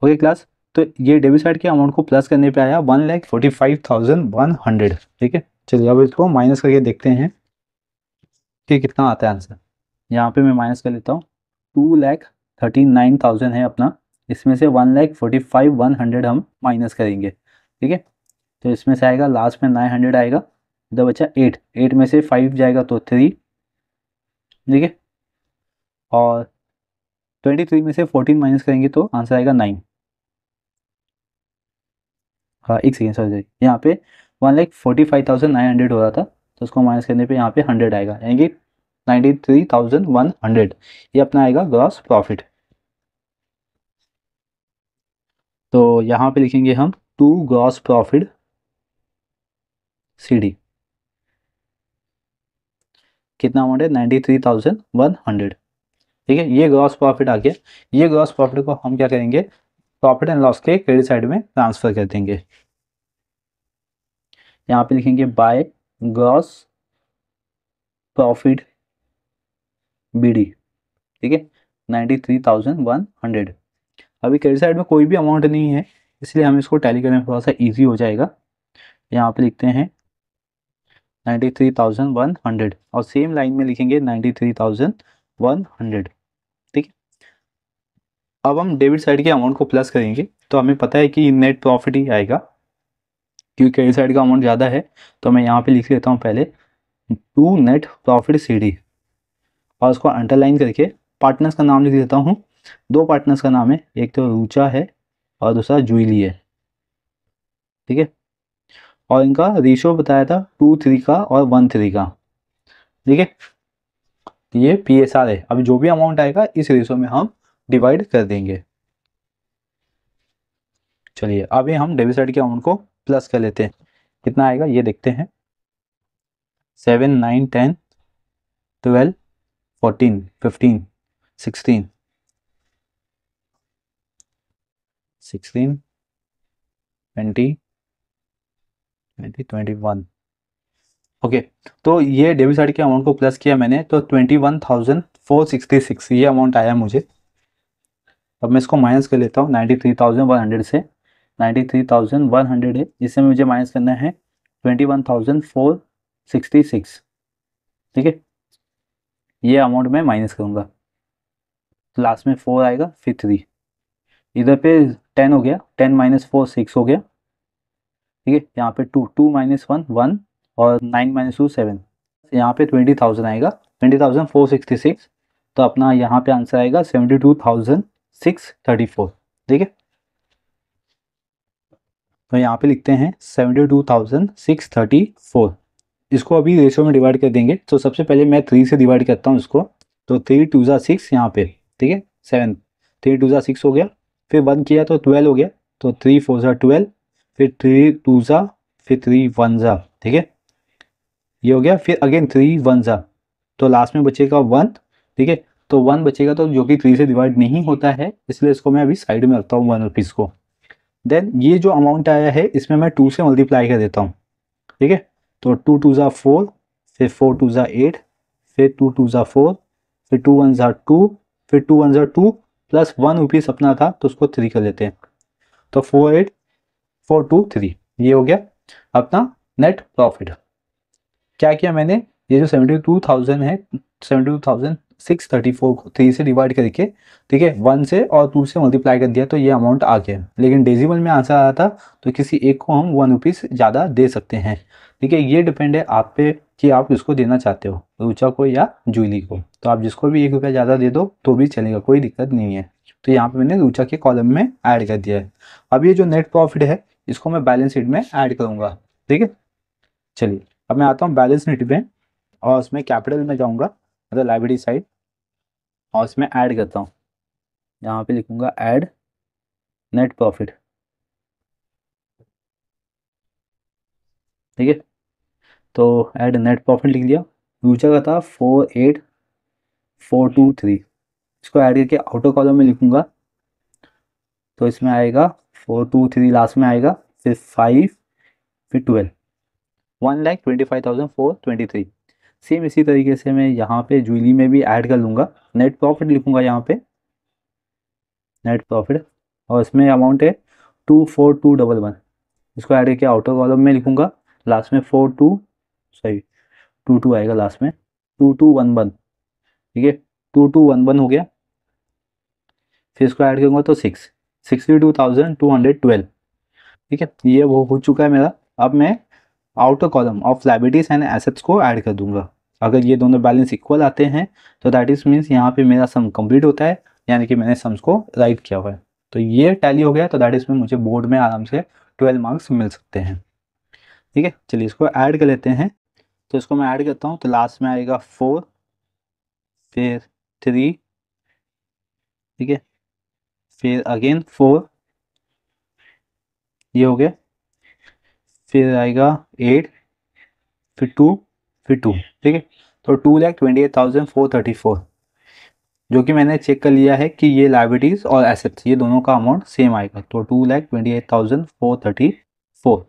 S1: ओके क्लास, तो ये डेबिट साइड के अमाउंट को प्लस करने पे आया 1,45,100। ठीक है, चलिए अब इसको माइनस करके देखते हैं कि कितना आता है आंसर। यहाँ पे मैं माइनस कर लेता हूँ, 2,39,000 है अपना, इसमें से 1,45,100 हम माइनस करेंगे। ठीक है, तो इसमें से आएगा लास्ट में 900 आएगा, इधर बचा 8, 8 में से 5 जाएगा तो 3। ठीक है, और 23 में से 14 माइनस करेंगे तो आंसर आएगा 9। हाँ एक सेकेंड, सॉरी, यहाँ पे 1,45,900 हो रहा था, तो उसको माइनस करने पे यहाँ पे 100 आएगा, यानी कि 93,100, ये अपना आएगा ग्रॉस प्रॉफिट। तो यहाँ पे लिखेंगे हम 2 ग्रॉस प्रॉफिट CD, कितना अमाउंट है, 93,100। ठीक है, ये ग्रॉस प्रॉफिट आ गया। ये ग्रॉस प्रॉफिट को हम क्या करेंगे, प्रॉफिट एंड लॉस के क्रेडिट साइड में ट्रांसफर कर देंगे। यहाँ पे लिखेंगे बाय ग्रॉस प्रॉफिट BD। ठीक है, 93,100। अभी क्रेडिट साइड में कोई भी अमाउंट नहीं है, इसलिए हम इसको टैली करने में थोड़ा सा ईजी हो जाएगा। यहाँ पे लिखते हैं 93,100 और सेम लाइन में लिखेंगे 93,100। ठीक है, अब हम डेबिट साइड के अमाउंट को प्लस करेंगे, तो हमें पता है कि नेट प्रॉफिट ही आएगा, क्योंकि क्रेडिट साइड का अमाउंट ज़्यादा है। तो मैं यहाँ पे लिख लेता हूँ पहले 2 नेट प्रॉफिट CD, और उसको अंडरलाइन करके पार्टनर्स का नाम लिख देता हूँ। 2 पार्टनर्स का नाम है, एक तो रूचा है और दूसरा जूली है। ठीक है, और इनका रेशियो बताया था 2:3 का और 1:3 का। ठीक है, तो ये PSR है। अभी जो भी अमाउंट आएगा इस रेशियो में हम डिवाइड कर देंगे। चलिए अभी हम डेबिट साइड के अमाउंट को प्लस कर लेते हैं, कितना आएगा ये देखते हैं। 7 9 10 12 14 15 16 16 20 20 21। ओके, तो ये डेबिट साइड के अमाउंट को प्लस किया मैंने तो 21,466 ये अमाउंट आया मुझे। अब मैं इसको माइनस कर लेता हूँ 93,100 से। 93,100 है, इससे मुझे माइनस करना है 21,466। ठीक है, ये अमाउंट मैं माइनस करूँगा तो लास्ट में 4 आएगा, फिर 3, इधर पे 10 हो गया, 10 माइनस 4 6 हो गया। ठीक है, यहाँ पे 2 2 माइनस 1 1 और 9 माइनस 2 7। यहाँ पे 20,000 आएगा, 20,466। तो अपना यहाँ पे आंसर आएगा 72,634। ठीक है, तो यहाँ पे लिखते हैं 72,634। इसको अभी रेशो में डिवाइड कर देंगे। तो सबसे पहले मैं 3 से डिवाइड करता हूँ इसको। तो 3 2 ज़ा 6 यहाँ पे, ठीक है 7, 3 2 ज़ा 6 हो गया, फिर 1 किया तो 12 हो गया, तो 3 4 ज़ा 12, फिर 3 2 ज़ा, फिर 3 1 ज़ा। ठीक है, ये हो गया, फिर अगेन 3 1 ज़ा, तो लास्ट में बचेगा 1। ठीक है, तो 1 बचेगा तो जो कि 3 से डिवाइड नहीं होता है, इसलिए इसको मैं अभी साइड में रखता हूँ 1 रुपीज़ को। देन ये जो अमाउंट आया है इसमें मैं 2 से मल्टीप्लाई कर देता हूँ। ठीक है, तो 2 2 ज़ा 4, फिर 4 2 ज़ा 8, फिर 2 2 ज़ा 4, फिर 2 1 ज़ा 2, फिर 2 1 ज़ा 2 प्लस 1 रुपीज़ अपना था तो उसको 3 कर लेते हैं। तो 4 8 4 2 3, ये हो गया अपना नेट प्रॉफिट। क्या किया मैंने, ये जो 72,000 है, 72,634 को 3 से डिवाइड करके, ठीक है 1 से और 2 से मल्टीप्लाई कर दिया तो ये अमाउंट आ गया। लेकिन डेसिमल में आंसर आया था तो किसी एक को हम 1 रुपीज़ ज़्यादा दे सकते हैं। ठीक है, ये डिपेंड है आप पे कि आप किसको देना चाहते हो, रुचा को या जूली को। तो आप जिसको भी 1 रुपया ज़्यादा दे दो तो भी चलेगा, कोई दिक्कत नहीं है। तो यहाँ पे मैंने रुचा के कॉलम में ऐड कर दिया है। अब ये जो नेट प्रॉफिट है इसको मैं बैलेंस शीट में ऐड करूँगा। ठीक है, चलिए अब मैं आता हूँ बैलेंस शीट में और उसमें कैपिटल में जाऊँगा, मतलब लाइब्रेरी साइड, और इसमें ऐड करता हूँ। यहाँ पे लिखूँगा ऐड नेट प्रॉफिट। ठीक है, तो ऐड नेट प्रॉफिट लिख दिया। फ्यूचर का था 48,423, इसको ऐड करके आउटर कॉलम में लिखूँगा तो इसमें आएगा 423 लास्ट में आएगा, फिर 5, फिर 12, 1,25,423। सेम इसी तरीके से मैं यहाँ पे जूली में भी ऐड कर लूँगा, नेट प्रॉफिट लिखूँगा यहाँ पे नेट प्रॉफिट, और इसमें अमाउंट है 24,211। इसको ऐड करके आउटर कॉलम में लिखूंगा, लास्ट में 22 आएगा लास्ट में 2211। ठीक है, 2211 हो गया, फिर इसको ऐड करूंगा तो 62,212। ठीक है, ये वो हो चुका है मेरा। अब मैं outer column of liabilities and assets को ऐड कर दूंगा। अगर ये दोनों बैलेंस इक्वल आते हैं तो दैट इज मीन्स यहाँ पे मेरा सम कंप्लीट होता है, यानी कि मैंने सम्स को राइट किया हुआ है। तो ये टैली हो गया तो दैट इज में मुझे बोर्ड में आराम से 12 मार्क्स मिल सकते हैं। ठीक है, चलिए इसको ऐड कर लेते हैं। तो इसको मैं ऐड करता हूँ तो लास्ट में आएगा 4, फिर 3, ठीक है, फिर अगेन 4, ये हो गया, फिर आएगा 8, फिर 2, फिर 2। ठीक है, तो 2,28,434, जो कि मैंने चेक कर लिया है कि ये लाइबिलिटीज़ और एसेट्स ये दोनों का अमाउंट सेम आएगा, तो 2,28,434।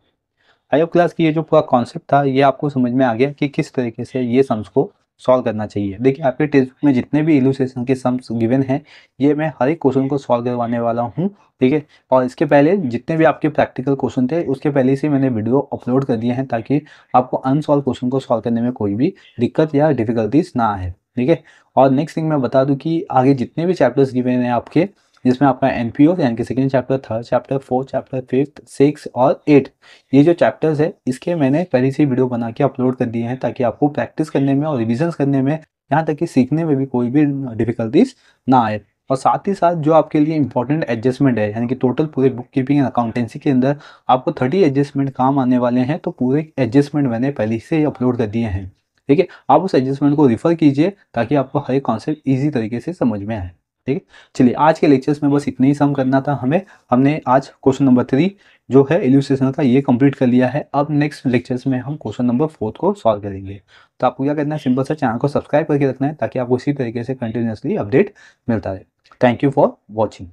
S1: आई होप क्लास की ये जो पूरा कॉन्सेप्ट था ये आपको समझ में आ गया कि किस तरीके से ये सम्स को सॉल्व करना चाहिए। देखिए आपके टेक्स्ट बुक में जितने भी इलुस्ट्रेशन के सम्स गिवन हैं ये मैं हर एक क्वेश्चन को सॉल्व करवाने वाला हूँ। ठीक है, और इसके पहले जितने भी आपके प्रैक्टिकल क्वेश्चन थे उसके पहले से मैंने वीडियो अपलोड कर दिए हैं ताकि आपको अनसॉल्व क्वेश्चन को सॉल्व करने में कोई भी दिक्कत या डिफिकल्टीज ना आए। ठीक है, और नेक्स्ट थिंग मैं बता दूं कि आगे जितने भी चैप्टर्स गिवन हैं आपके, जिसमें आपका एनपीओ यानी कि second chapter, third chapter, fourth chapter, fifth, six और 8, ये जो चैप्टर्स है इसके मैंने पहले से वीडियो बना के अपलोड कर दिए हैं ताकि आपको प्रैक्टिस करने में और रिविजन्स करने में, यहाँ तक कि सीखने में भी कोई भी डिफिकल्टीज ना आए। और साथ ही साथ जो आपके लिए इंपॉर्टेंट एडजस्टमेंट है, यानी कि टोटल पूरे बुक कीपिंग एंड अकाउंटेंसी के अंदर आपको 30 एडजस्टमेंट काम आने वाले हैं, तो पूरे एडजस्टमेंट मैंने पहले से ही अपलोड कर दिए हैं। ठीक है, आप उस एडजस्टमेंट को रिफर कीजिए ताकि आपको हर एक कॉन्सेप्ट ईजी तरीके से समझ में आए। ठीक है। चलिए आज के लेक्चर्स में बस इतना ही सम करना था हमें। हमने आज क्वेश्चन नंबर 3 जो है इल्यूस्ट्रेशन का ये कंप्लीट कर लिया है। अब नेक्स्ट लेक्चर्स में हम क्वेश्चन नंबर 4 को सॉल्व करेंगे। तो आपको क्या करना है, सिंपल सा चैनल को सब्सक्राइब करके रखना है ताकि आपको इसी तरीके से कंटिन्यूसली अपडेट मिलता रहे। Thank you for watching.